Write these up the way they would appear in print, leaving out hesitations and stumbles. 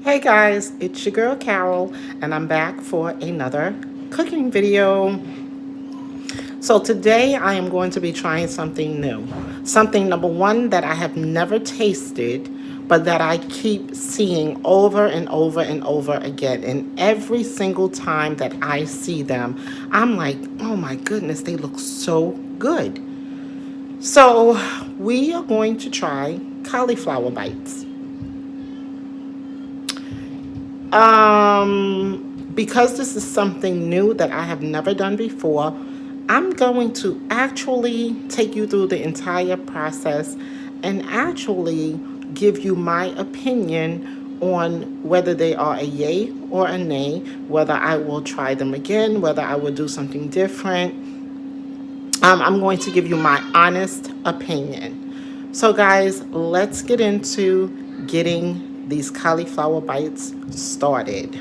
Hey guys, it's your girl Carol, and I'm back for another cooking video. So today I am going to be trying something new. Something, number one, that I have never tasted, but that I keep seeing over and over and over again. And every single time that I see them, I'm like, oh my goodness, they look so good. So we are going to try cauliflower bites. Because this is something new that I have never done before, I'm going to actually take you through the entire process and actually give you my opinion on whether they are a yay or a nay, whether I will try them again, whether I will do something different. I'm going to give you my honest opinion. So guys, let's get into getting these cauliflower bites started.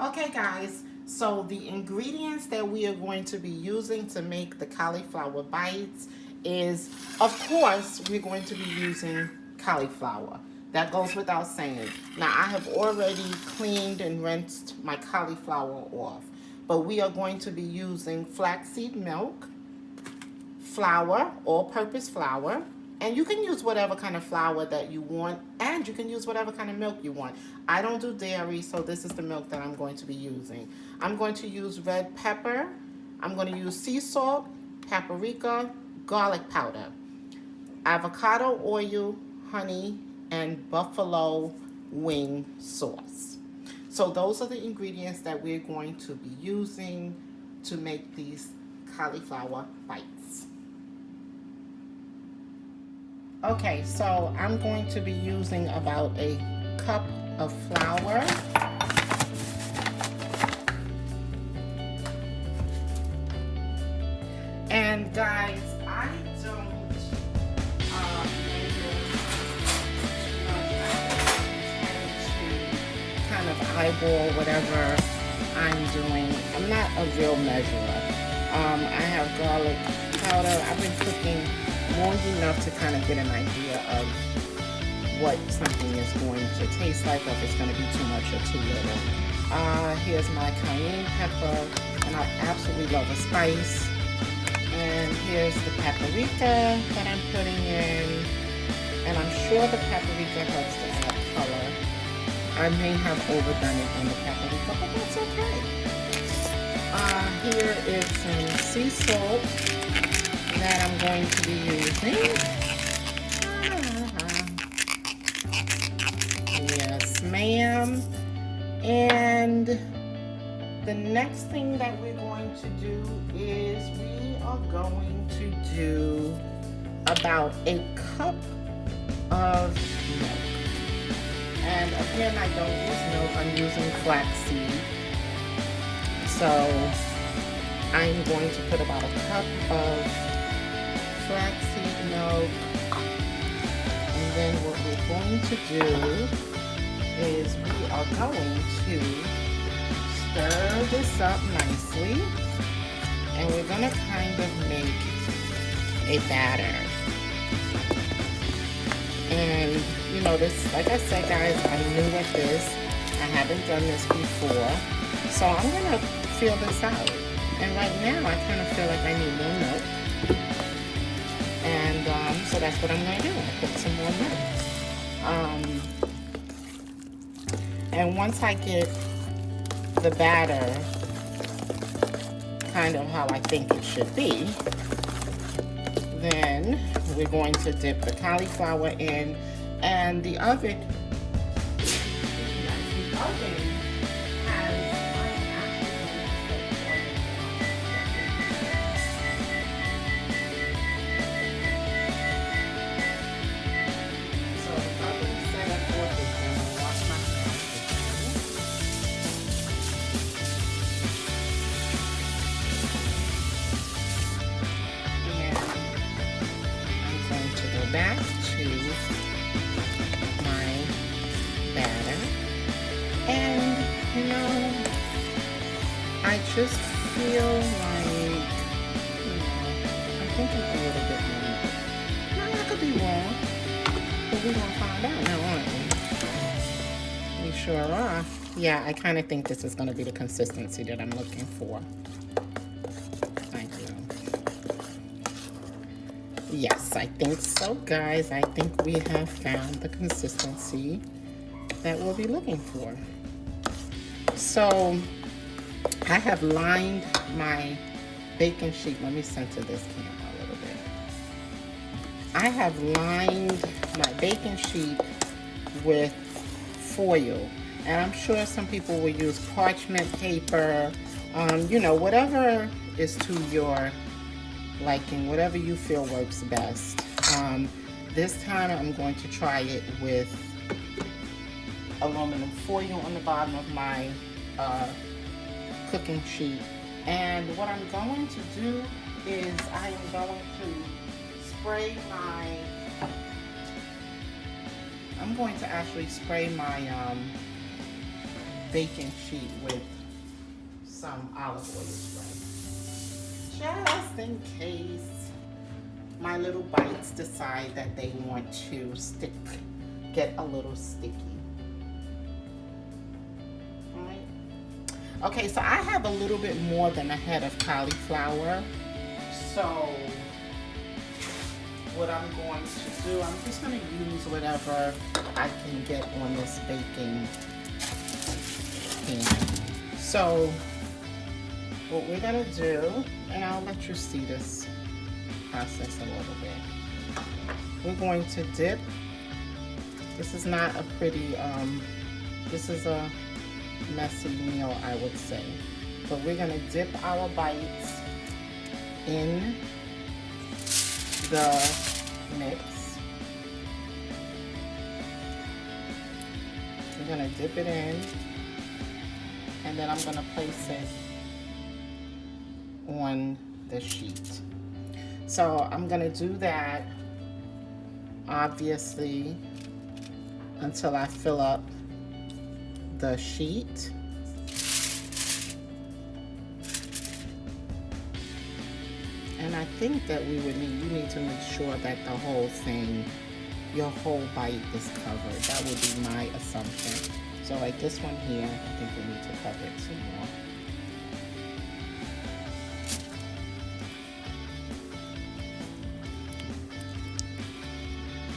Okay guys, so the ingredients that we are going to be using to make the cauliflower bites is, of course, we're going to be using cauliflower. That goes without saying. Now I have already cleaned and rinsed my cauliflower off, but we are going to be using flaxseed milk, flour, all-purpose flour, and you can use whatever kind of flour that you want, and you can use whatever kind of milk you want. I don't do dairy, so this is the milk that I'm going to be using. I'm going to use red pepper. I'm going to use sea salt, paprika, garlic powder, avocado oil, honey, and buffalo wing sauce. So those are the ingredients that we're going to be using to make these cauliflower bites. Okay, so I'm going to be using about a cup of flour. And guys, I don't kind of eyeball whatever I'm doing. I'm not a real measurer. I have garlic powder. I've been cooking long enough to kind of get an idea of what something is going to taste like, or if it's going to be too much or too little. Here's my cayenne pepper, and I absolutely love a spice. And here's the paprika that I'm putting in, and I'm sure the paprika helps to add color. I may have overdone it on the paprika, but that's okay. Here is some sea salt that I'm going to be using. Yes, ma'am. And the next thing that we're going to do is we are going to do about a cup of milk. And again, I don't use milk, I'm using flaxseed. So I'm going to put about a cup of flaxseed milk, and then what we're going to do is we are going to stir this up nicely, and we're going to kind of make a batter. And you know, this, like I said guys, I'm new at this. I haven't done this before, so I'm going to feel this out. And right now I kind of feel like I need more milk. And so that's what I'm going to do. I'll put some more milk. And once I get the batter kind of how I think it should be, then we're going to dip the cauliflower in, and the oven back to my batter, and you know, I just feel like, you know, I'm thinking a little bit more. Now I could be wrong, but we're gonna find out now, aren't we? sure are. Yeah, I kind of think this is going to be the consistency that I'm looking for. Thank you. Yes, I think so, guys. I think we have found the consistency that we'll be looking for. So I have lined my baking sheet. Let me center this camera a little bit. I have lined my baking sheet with foil, and I'm sure some people will use parchment paper, you know, whatever is to your liking, whatever you feel works best. This time I'm going to try it with aluminum foil on the bottom of my cooking sheet. And what I'm going to do is I am going to spray my, I'm going to actually spray my baking sheet with some olive oil spray. Just in case my little bites decide that they want to get a little sticky. Okay, so I have a little bit more than a head of cauliflower. So what I'm going to do, I'm just going to use whatever I can get on this baking pan. So what we're going to do, and I'll let you see this process a little bit. We're going to dip. This is not a pretty, this is a messy meal, I would say. But we're gonna dip our bites in the mix. We're gonna dip it in, and then I'm gonna place it on the sheet. So I'm gonna do that, obviously, until I fill up the sheet. And I think that you need to make sure that the whole thing, your whole bite is covered. That would be my assumption. So like this one here, I think we need to cover it some more.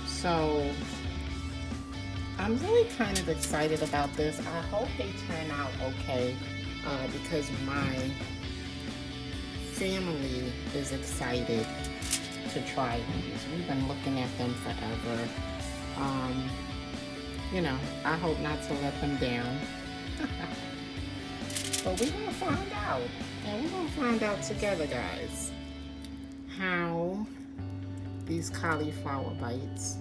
So I'm really kind of excited about this. I hope they turn out okay because my family is excited to try these. We've been looking at them forever. You know, I hope not to let them down. But we're gonna find out. And we're gonna find out together, guys, how these cauliflower bites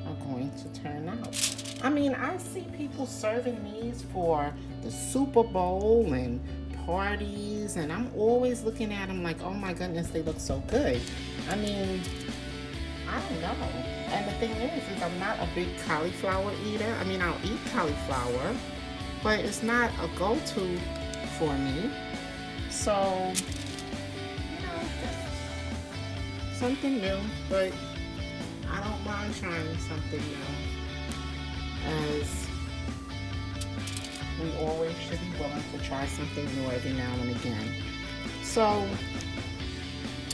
are going to turn out. I mean, I see people serving these for the Super Bowl and parties, and I'm always looking at them like, oh my goodness, they look so good. I mean, I don't know. And the thing is I'm not a big cauliflower eater. I mean, I'll eat cauliflower, but it's not a go-to for me. So, you know, just something new, but I don't mind trying something new, as we always should be willing to try something new every now and again. So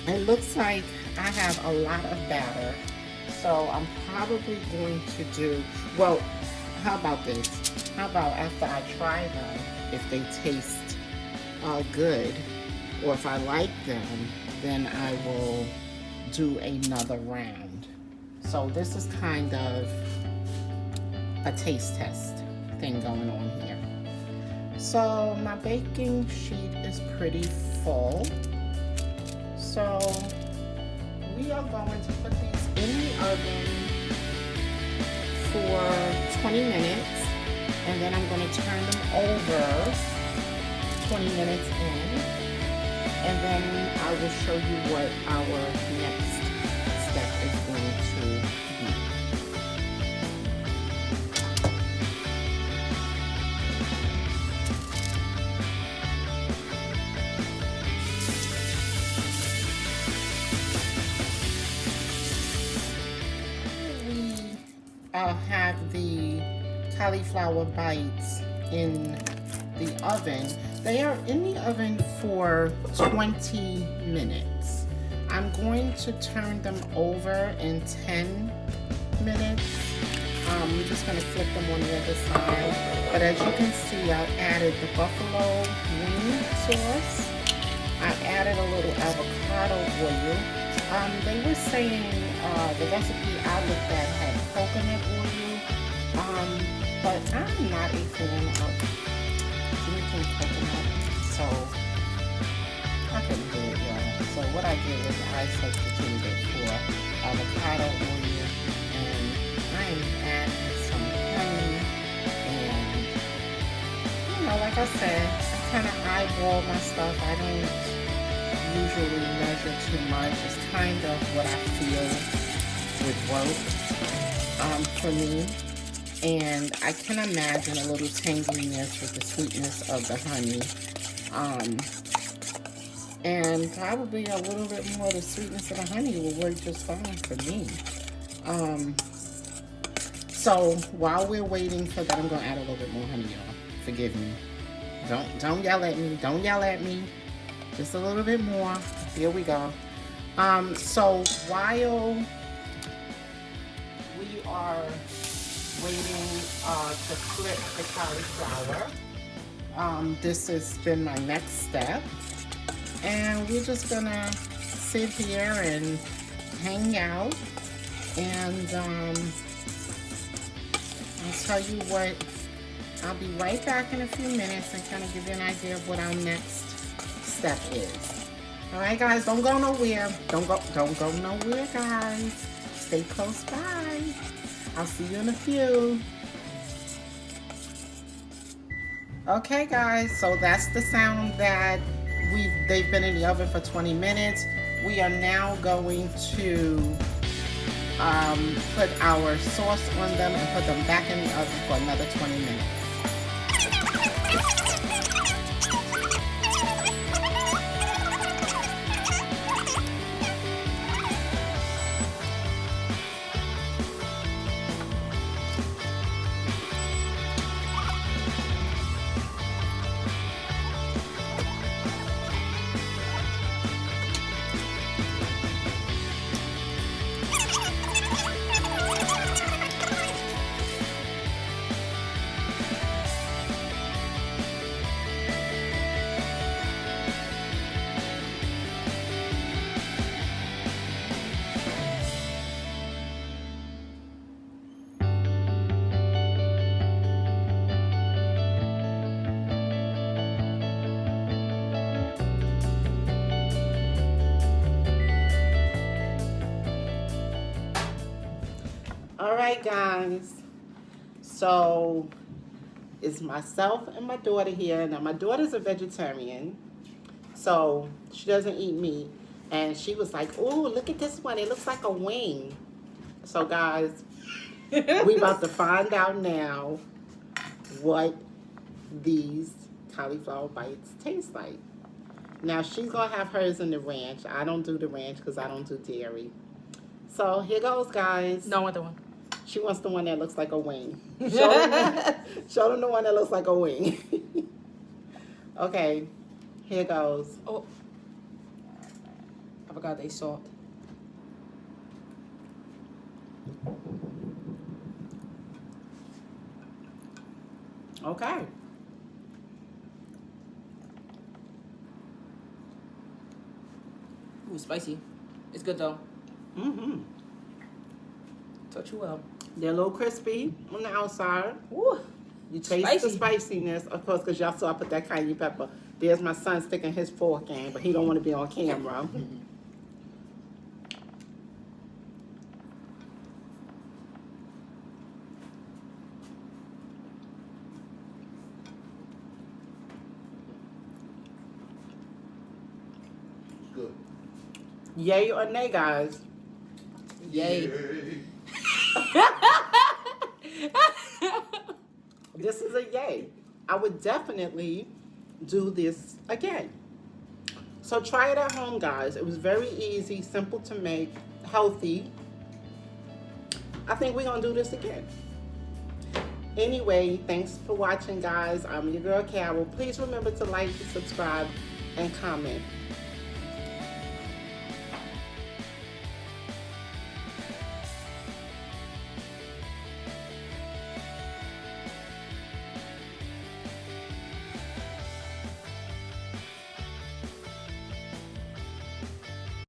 it looks like I have a lot of batter, so I'm probably going to do, well, how about this? How about after I try them, if they taste good, or if I like them, then I will do another round. So this is kind of a taste test thing going on here. So my baking sheet is pretty full. So we are going to put these in the oven for 20 minutes, and then I'm going to turn them over 20 minutes in, and then I will show you what our next step is going to be. We have the cauliflower bites in the oven. They are in the oven for 20 minutes. I'm going to turn them over in 10 minutes. I'm just going to flip them on the other side. But as you can see, I added the buffalo wing sauce. I added a little avocado oil. They were saying the recipe I looked at had coconut oil, but I'm not a fan of drinking coconut, so I couldn't do it, y'all. So what I did was I substituted it for avocado oil, and I'm adding some honey, and you know, like I said, I kind of eyeball my stuff. I don't usually measure too much. It's kind of what I feel would work for me. And I can imagine a little tanginess with the sweetness of the honey. And probably a little bit more of the sweetness of the honey will work just fine for me. So while we're waiting for that, I'm gonna add a little bit more honey, y'all. Forgive me. Don't yell at me. Don't yell at me. Just a little bit more. Here we go. So while we are waiting to flip the cauliflower, this has been my next step. And we're just gonna sit here and hang out. And I'll tell you what, I'll be right back in a few minutes and kind of give you an idea of what our next step is. All right, guys, don't go nowhere. Don't go nowhere, guys. Stay close by. I'll see you in a few. Okay, guys, so that's the sound that they've been in the oven for 20 minutes. We are now going to put our sauce on them and put them back in the oven for another 20 minutes. All right, guys, so it's myself and my daughter here. Now, my daughter's a vegetarian, so she doesn't eat meat. And she was like, "Oh, look at this one. It looks like a wing." So, guys, we about to find out now what these cauliflower bites taste like. Now, she's going to have hers in the ranch. I don't do the ranch because I don't do dairy. So, here goes, guys. No, I want the one. She wants the one that looks like a wing. Show them the one that looks like a wing. Okay, here goes. Oh, I forgot they salt. Okay. Ooh, spicy. It's good though. Mm-hmm. Taught you well. They're a little crispy on the outside. Ooh, You taste the spiciness, of course, because y'all saw I put that cayenne pepper. There's my son sticking his fork in, but he don't want to be on camera. Good. Yay or nay, guys? Yay. This is a yay. I would definitely do this again. So try it at home, guys. It was very easy, simple to make, healthy. I think we're going to do this again. Anyway, thanks for watching, guys. I'm your girl Carol. Please remember to like, subscribe, and comment.